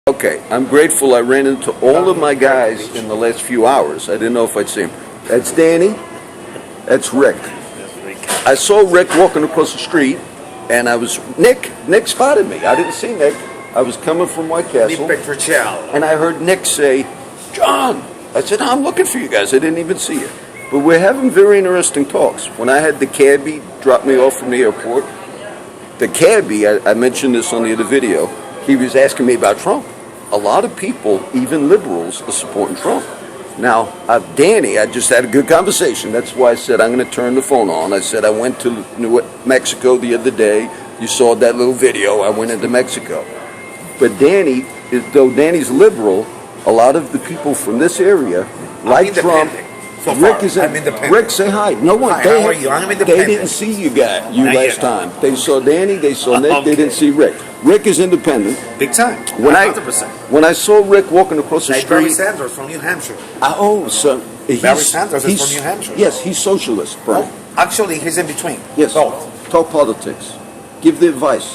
Okay, I'm grateful I ran into all of my guys in the last few hours. I didn't know if I'd see him. That's Danny. That's Rick. I saw Rick walking across the street, and Nick spotted me. I didn't see Nick. I was coming from White Castle, and I heard Nick say, "John." I said, "I'm looking for you guys. I didn't even see you." But we're having very interesting talks. When I had the cabbie drop me off from the airport, the cabbie, I mentioned this on the other video, he was asking me about Trump. A lot of people, even liberals, are supporting Trump. Now, Danny, I just had a good conversation. That's why I said I'm going to turn the phone on. I said I went to Mexico the other day. You saw that little video. I went into Mexico. But Danny, though Danny's liberal, a lot of the people from this area like Trump. So Rick is I'm independent. Rick, say hi. No one. Hi, how are you? I'm independent. They didn't see you last time. They saw Danny. They saw Nick. Okay. They didn't see Rick. Rick is independent. Big time. When 100%. when I saw Rick walking across the Like street, Bernie Sanders from New Hampshire. so Barry Sanders is from New Hampshire. Yes, he's socialist. Bernie. Actually, he's in between. Yes. Both. Talk politics. Give the advice.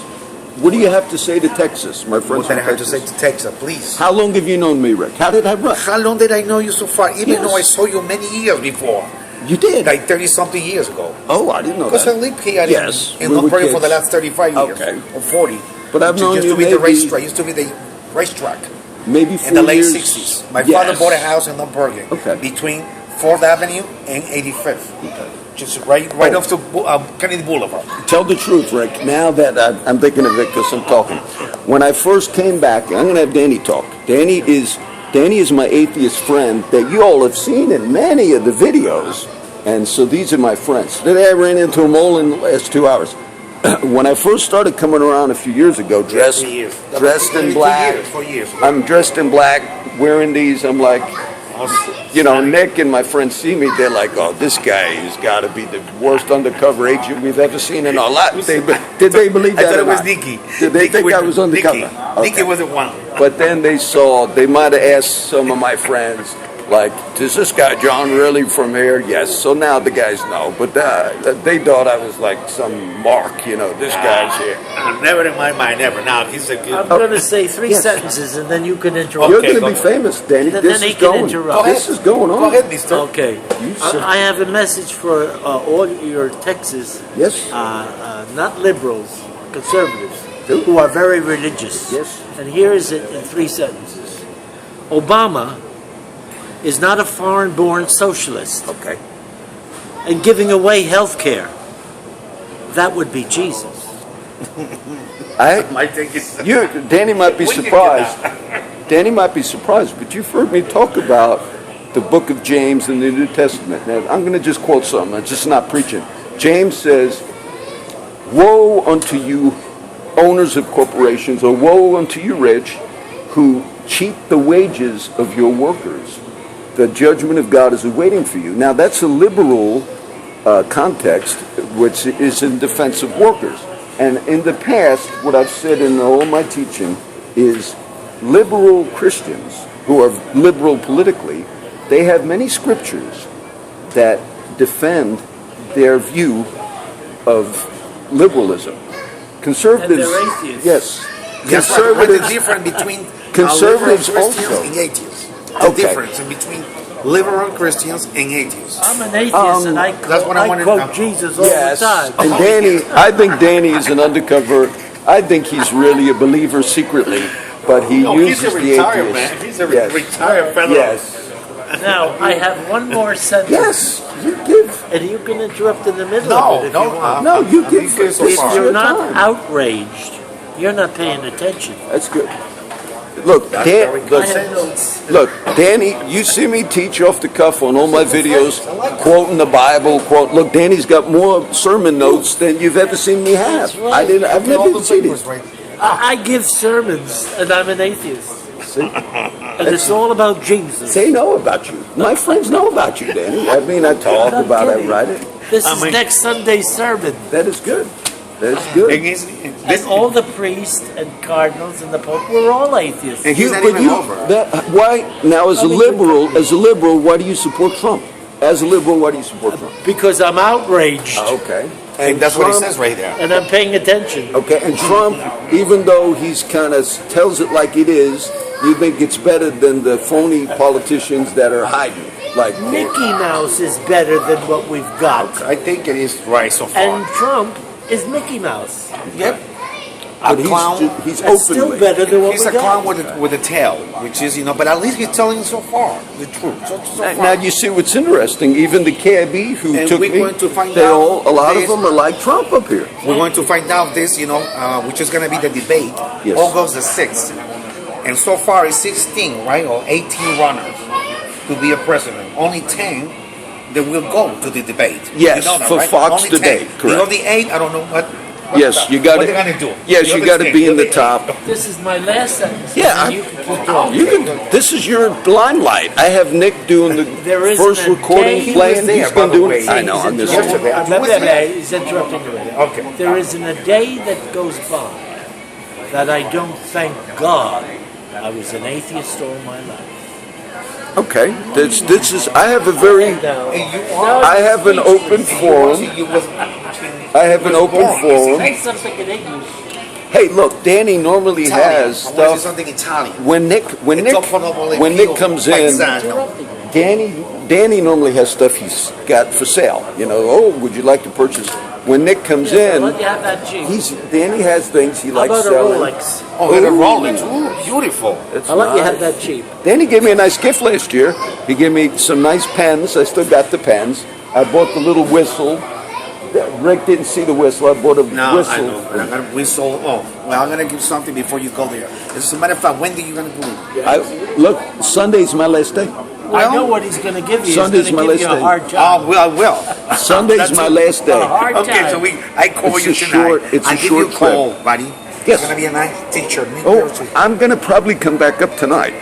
What do you have to say to Texas, my friends? What did I from have to say Texas? to Texas, please? How long have you known me, Rick? How did I run? How long did I know you so far? Even Yes. though I saw you many years before. You did. Like 30-something years ago. Oh, I didn't know Because I that. lived here Yes, in we were Montpellier for kids. the last 35 years. Okay. Or 40. But I've known used you to be the maybe- racetrack. Used to be the racetrack. Maybe 4 In the late years. 60s. My Yes. father bought a house in Montpellier. Okay. Between 4th Avenue and 85th. Okay. Just right off to Kennedy Boulevard. Tell the truth, Rick. Now that I'm thinking of it because I'm talking. When I first came back, I'm going to have Danny talk. Danny is my atheist friend that you all have seen in many of the videos. And so these are my friends. Today I ran into them all in the last 2 hours. When I first started coming around a few years ago, dressed in black. 4 years. I'm dressed in black, wearing these. I'm like, Nick and my friends see me. They're like, "Oh, this guy has got to be the worst undercover agent we've ever seen in our lives." Did they believe that? I thought or it was not? Nicky. Did they think I was undercover? Nicky. Okay. Nicky wasn't one. But then they might have asked some of my friends, like, "Is this guy John really from here?" Yes. So now the guys know. But they thought I was like some mark, this guy's here. Never in my mind, never. Now, he's a good... I'm going to say three Yes. sentences and then you can interrupt. You're Okay, going to be go ahead. famous, Danny. Then This he is can going. interrupt. This is going on. Go ahead, mister. Okay. I have a message for all your Texas, Yes. not liberals, conservatives, Who? who are very religious. Yes. And here is it in 3 sentences. Obama is not a foreign-born socialist. Okay. And giving away health care, that would be Jesus. My take is... Danny might be When you get surprised. Danny might be surprised, but you've heard me talk about the book of James in the New Testament. Now, I'm going to just quote something. I'm just not preaching. James says, "Woe unto you, owners of corporations, or woe unto you, rich, who cheat the wages of your workers. The judgment of God is awaiting for you." Now, that's a liberal context, which is in defense of workers. And in the past, what I've said in all my teaching is liberal Christians who are liberal politically, they have many scriptures that defend their view of liberalism. Conservatives, And they're atheists. yes, That's right. What's the conservatives, difference between Conservatives liberal Christians also. and atheists? The Okay. difference in between liberal Christians and atheists. I'm an atheist and I that's what I wanted to quote know. Jesus all yes. the time. And I think Danny is an undercover. I think he's really a believer secretly, but he uses the atheist. He's a Yes. retired fellow. Yes. Now, I have one more sentence. Yes. You give. And you can interrupt in the middle No, of it if no, you want. No, you I'm give. good so This is far. If your you're not time. outraged, you're not paying attention. That's good. Look, very good. I have notes. Look, Danny, you see me teach off the cuff on all my videos, quoting the Bible. Look, Danny's got more sermon notes than you've ever seen me have. I've never even seen it. I give sermons, and I'm an atheist. See? And it's all about Jesus. They know about you. My friends know about you, Danny. I mean, I talk I'm about it, kidding. write it. This is next Sunday's sermon. That is good. That is good. And all the priests and cardinals and the Pope, we're all atheists. And he's not even over. Why now? As a liberal, why do you support Trump? As a liberal, why do you support Trump? Because I'm outraged. Okay. And that's what it Trump- says right there. And I'm paying attention. Okay, and Trump, even though he's kind of tells it like it is, you think it's better than the phony politicians that are hiding, like Mickey Mouse is better than what we've got. I think it is right so far. And Trump is Mickey Mouse. Yep. but A clown. he's That's still openly. better than what He's we a got. clown with a tail, which is, but at least he's telling so far the truth. So far. Now you see what's interesting. Even the KIB who And took we're me, going to find they out all, a lot of this- them are like Trump up here. We're going to find out this, which is going to be the debate, Yes. August the 6th. And so far it's 16, right, or 18 runners to be a president. Only 10 that will go to the debate. Yes, for Fox Only debate, 10. correct. The other 8, I don't know what. Yes, you got What to. they're going to do. Yes, The you other got to 10, be in the other top. 8. This is my last sentence. Yeah, and you can keep going. You can. This is your limelight. I have Nick doing the There isn't first a recording, day he playing. was there, He's going by to the do way. it. I know. I miss interrupting- it. Yesterday. He's interrupting you. Okay. There isn't a day that goes by that I don't thank God I was an atheist all my life. Okay. This is. I have a very. No. And you are. I have an open forum. You was, I have an open forum. Say something in English. Hey, look, Danny normally has I want to say stuff. something Italian. When Nick comes in, Danny normally has stuff he's got for sale. Oh, would you like to purchase? When Nick comes Yes, I'll in, let you have that Jeep. Danny has things he How likes about a selling. Rolex? Oh, and a Ooh. Rolex. Ooh, beautiful. It's I'll let you nice. have that Jeep. Danny gave me a nice gift last year. He gave me some nice pens. I still got the pens. I bought the little whistle. Rick didn't see the whistle. I bought a No, whistle. I know. But I'm gonna whistle. Oh, well, I'm gonna give something before you go there. As a matter of fact, when are you gonna do it? Look, Sunday's my last day. I know what he's going to give you. Sunday's He's my going to give last you a day. hard job. Oh, well, I will. Sunday's That's my it. last day. A hard Okay, time. so I call It's you a tonight. short- it's a I give short you a call, clip. buddy. Yes. It's gonna be a nice teacher. Oh, I'm gonna probably come back up tonight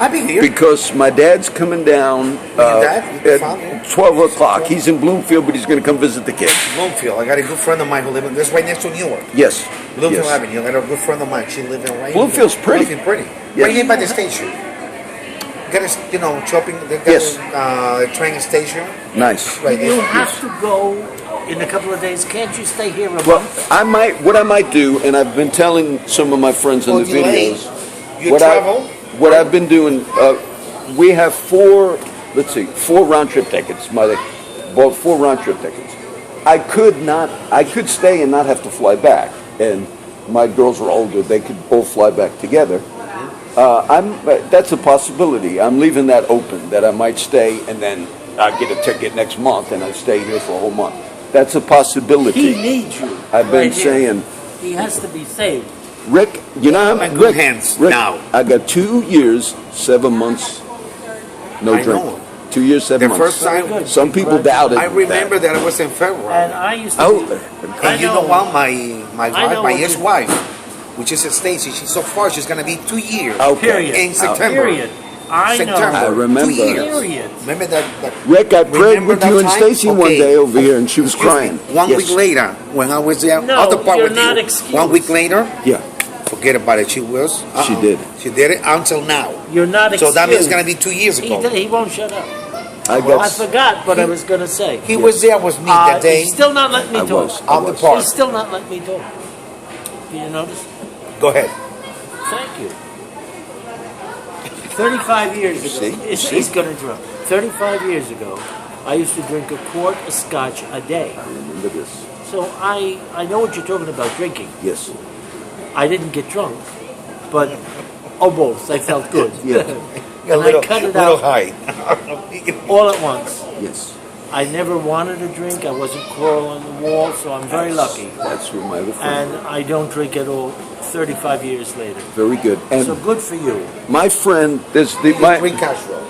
I'll be here. because my dad's coming down dad? Your father? at 12 o'clock. He's in Bloomfield, but he's gonna come visit the kids. Bloomfield. I got a good friend of mine who lives in this right next to Newark. Yes. Bloomfield Yes. Avenue. I got a good friend of mine. She lives in right. Bloomfield's pretty. Bloomfield pretty. Yes. Right here by the station. Got a, shopping. They got Yes. a train station. Nice. Right You there. have to go in a couple of days. Can't you stay here a Well, month? what I might do, and I've been telling some of my friends in Oh, the delay. videos, You what travel. what I've been doing, we have four round trip tickets. Bought 4 round trip tickets. I could stay and not have to fly back. And my girls are older; they could both fly back together. That's a possibility. I'm leaving that open. That I might stay and then I get a ticket next month and I stay here for a whole month. That's a possibility. He needs you. I've been right here. saying, He has to be saved. Rick, you know how I'm in Rick, good hands Rick, now. I got 2 years, 7 months, no I drink. know. 2 years, 7 The months. first time, Some people doubted. I remember that it was in February. And I used to. Oh, be, And you know what? My I wife, know my what you- ex-wife, which is Stacy, so far she's gonna be 2 years Okay. Period. in September. Period. I September. I know. remember. 2 years. Period. Remember that Rick, I prayed remember with that you and time? Stacy one Okay. day over here, and she was Excuse me, crying. 1 Yes. week later, when I was there, No, other part you're with not you. excused. 1 week later, Yeah, forget about it. She was. She did. She did it until now. You're not So excused. that means it's gonna be 2 years He, ago. he won't shut up. I I got. forgot what I was going to say. He was there with me that day. He's still not letting me I talk. was. On the was. park. He's still not letting me talk. Do you notice? Go ahead. Thank you. 35 years ago, See? he's going to interrupt. 35 years ago, I used to drink a quart of scotch a day. I remember this. So I know what you're talking about drinking. Yes. Uh-huh. I didn't get drunk, but both. I felt good. Yeah. A And little, I cut it little out high. all at once. Yes. I never wanted a drink. I wasn't crawling on the wall, so I'm very lucky. That's where my other friend. And I don't drink at all 35 years later. Very good. And So good for you. my friend, Drink Castro.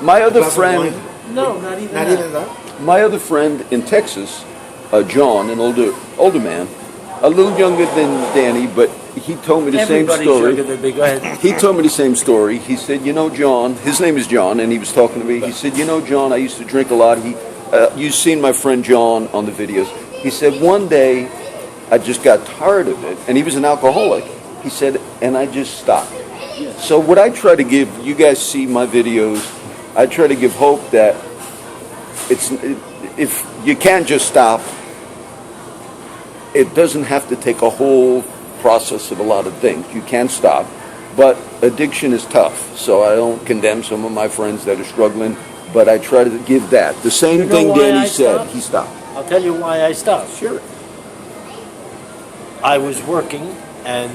my other Glass of friend. wine? No, not even Not that. even that. My other friend in Texas, John, an older man, a little younger than Danny, but he told me the Everybody's same younger story. than me. Go ahead. He told me the same story. He said, John, his name is John, and he was talking to me. He said, John, I used to drink a lot. You've seen my friend John on the videos. He said, one day I just got tired of it, and he was an alcoholic. He said, and I just stopped. So what I try to give, you guys see my videos, I try to give hope that if you can't just stop, it doesn't have to take a whole process of a lot of things. You can stop, but addiction is tough. So I don't condemn some of my friends that are struggling, but I try to give that. The same You know thing why Danny I said, stopped? he stopped. I'll tell you why I stopped. Sure. I was working, and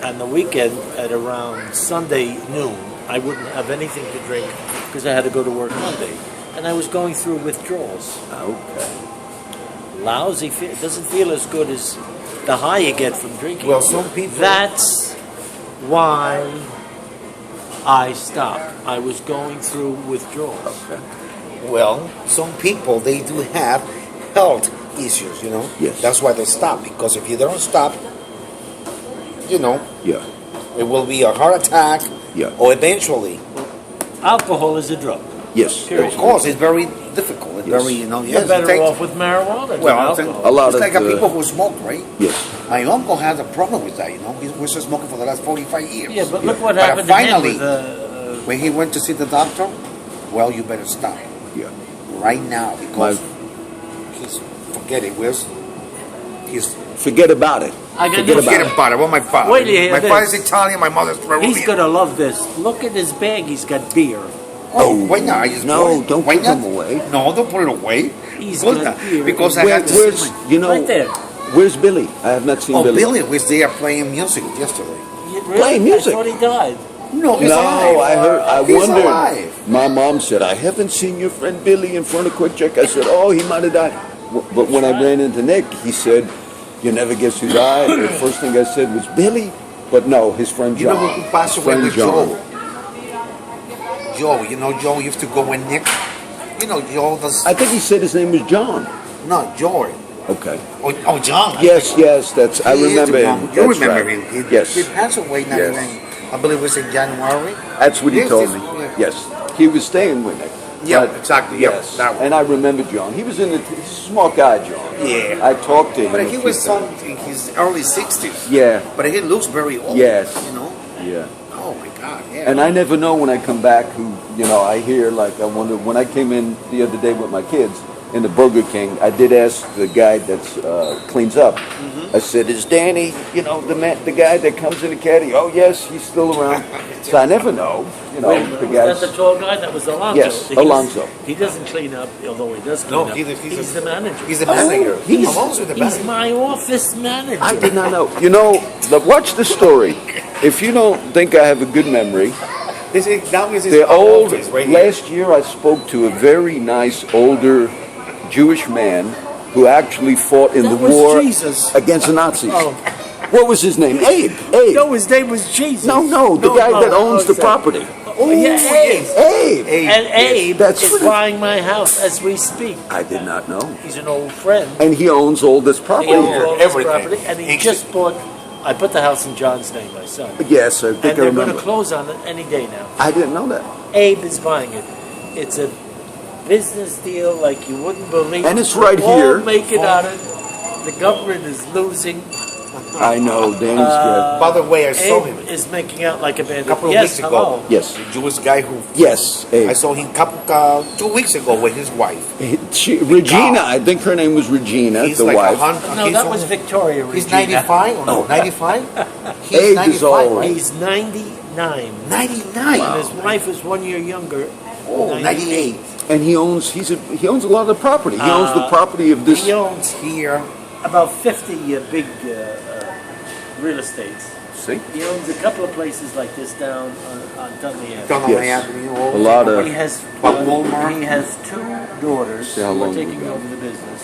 on the weekend at around Sunday noon, I wouldn't have anything to drink because I had to go to work Monday, and I was going through withdrawals. Okay. Lousy. It doesn't feel as good as the high you get from drinking. Well, some people. That's why I stopped. I was going through withdrawals. Okay. Well, some people, they do have health issues, you know. Yes. That's why they stop, because if you don't stop, you know, Yeah. it will be a heart attack, Yeah. or eventually. Alcohol is a drug. Yes. Period. Of course, it's very difficult. It's Yes. very, you know, You're yes, better it takes- off with marijuana than Well, alcohol. A lot it's of like the- people who smoke, right? Yes. My uncle has a problem with that, you know. He was just smoking for the last 45 years. Yeah, but look what But happened finally, to him with when he went to see the doctor, well, you better stop Yeah. right now, because My- he's, forget it, he's Forget about it. I got Forget news. forget about it. about it. Well, my father. Wait till you hear My this. father's Italian, my mother's Peruvian. He's gonna love this. Look at his bag. He's got beer. Oh, why not? I just No, put it. don't Why put not? them away. No, don't put it away. He's Good got now, beer. because I Where, had to where's, see my... you know, Right there. where's Billy? I have not seen Oh, Billy. Billy was there playing music yesterday. Really? Playing music. I thought he died. No, he's No, alive. I heard. I He's wondered. alive. My mom said, "I haven't seen your friend Billy in front of Quick Check." I said, "Oh, he might have died." But when I ran into Nick, he said, "You never guess who died." The first thing I said was Billy, but no, his friend You know John. who passed His away friend with Joe? Joe, you know Joe used to go with Nick. You know Joe does... I think he said his name was John. No, Joe. Okay. Oh, John. Yes, yes, that's. I He is remember the him. one. You That's remember right. him. Yes, He passed away now, Yes. I believe it was in January. that's what he Yes, told yes, me. yeah. Yes, he was staying with Nick. Yeah, But- exactly, yeah, Yes, that one. and I remember John. He was in the. He's a smart guy, John. Yeah. I talked to him. But a he few was times. in his early 60s. Yeah. But he looks very old. Yes. You know? Yeah. Oh, my God, yeah. And I never know when I come back who, you know, I hear, like, I wonder, when I came in the other day with my kids in the Burger King, I did ask the guy that's cleans up. I said, "Is Danny, you know, the guy that comes in the caddy?" "Oh, yes, he's still around." So I never know, you know, the Was guys. that the tall guy? That was Alonso. Yes, Alonso. He doesn't clean up, although he does No, clean up. he's the manager. He's the manager. he's- Alonso the He's manager. my office manager. I did not know. You know, watch the story. If you don't think I have a good memory, That was his the old, office right here. last year I spoke to a very nice older Jewish man who actually fought in That the was war Jesus. against the Nazis. Oh. What was his name? Abe. Abe. No, his name was Jesus. No, the guy that owns the property. Oh, yeah, Abe. Abe. And Abe That's is what- buying my house as we speak. I did not know. He's an old friend. And he owns all this property He owns here. all this everything. property, and he just bought. I put the house in John's name, my son, Yes, I and think I they're going to remember. close on it any day now. I didn't know that. Abe is buying it. It's a business deal like you wouldn't believe. And it's right All here. make it out of. The government is losing. I know, Danny's good. By the way, I saw him Abe is making out like a a bandit. couple of Yes, weeks ago. hello. Yes. The Jewish guy who... Yes, Abe. I saw him 2 weeks ago with his wife. Regina, I think her name was Regina, He's the like wife. 100. No, that was Victoria. He's Regina. 95 or no? 95? He's Abe is 95, old. right? He's 99. 99. And his wife is 1 year younger. Oh, 98. And he owns he owns a lot of the property. He owns the property of this. He owns Here. about 50 big real estates. See? He owns a couple of places like this down on Dudley Avenue. Down on Yes. Miami. A lot of- He has Walmart. he has 2 daughters See how who are long we taking got. over the business,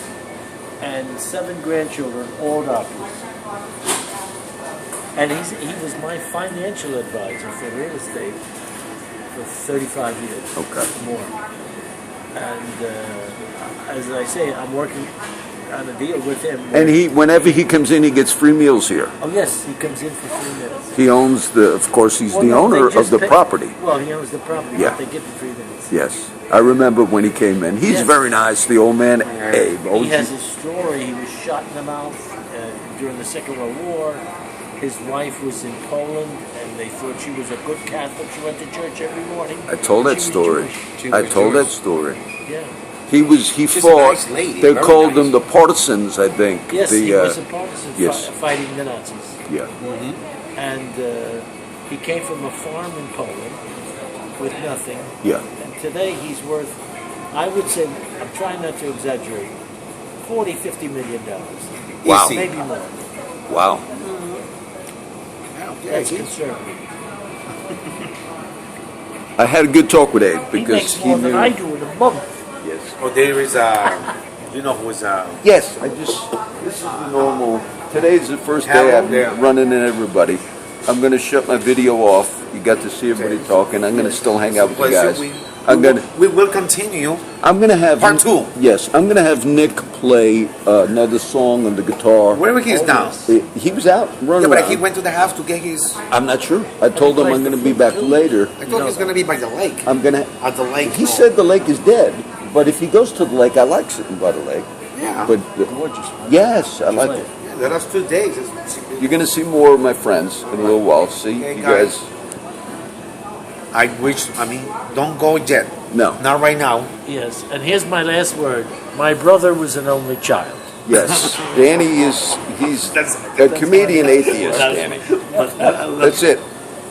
and 7 grandchildren, all doctors. And he was my financial advisor for real estate for 35 years. Okay. More. And as I say, I'm working on a deal with him. And whenever he comes in, he gets free meals here. Oh yes, he comes in for 3 minutes. He owns of course, he's Well, the no, they owner of just the pay- property. Well, he owns the property, Yeah. but they get the 3 minutes. Yes. I remember when he came in. He's Yes. very nice, the old man, Abe. He has a story. He was shot in the mouth during the Second World War. His wife was in Poland, and they thought she was a good Catholic. She went to church every morning. I told that She was story. Jewish. She I was told that Jewish. story. Yeah. He She's a fought. nice lady, They very called nice. them the partisans, I think. Yes, the, he was a partisan yes. fighting the Nazis. Yeah. And he came from a farm in Poland with nothing. Yeah. And today he's worth, I would say, I'm trying not to exaggerate, 40, 50 million dollars. Wow. Easy. Maybe more. Wow. Yeah, That's he- conservative. I had a good talk with Ed He because makes he more knew. than I do in a month. Yes. Oh, there is you know who is Yes. This is the normal. Today's the first day Hello I'm there. running in everybody. I'm going to shut my video off. You got to see everybody talking. I'm going to still hang out with you guys. We will continue. I'm going to have Part two. Yes, I'm going to have Nick play another song on the guitar. Wherever he is now. He was out running Yeah, but around. he went to the house to get his. I'm not sure. I told him I'm going to be back later. I thought he was gonna be by the lake. I'm going to. At the lake. He said the lake is dead, but if he goes to the lake, I like sitting by the lake. Yeah. But Gorgeous. yes, I like it. Yeah, the last 2 days. You're going to see more of my friends in a little while. See, Okay, you guys. guys. Don't go yet. No. Not right now. Yes, and here's my last word. My brother was an only child. Yes, Danny is. He's a comedian atheist. Danny. But That's it.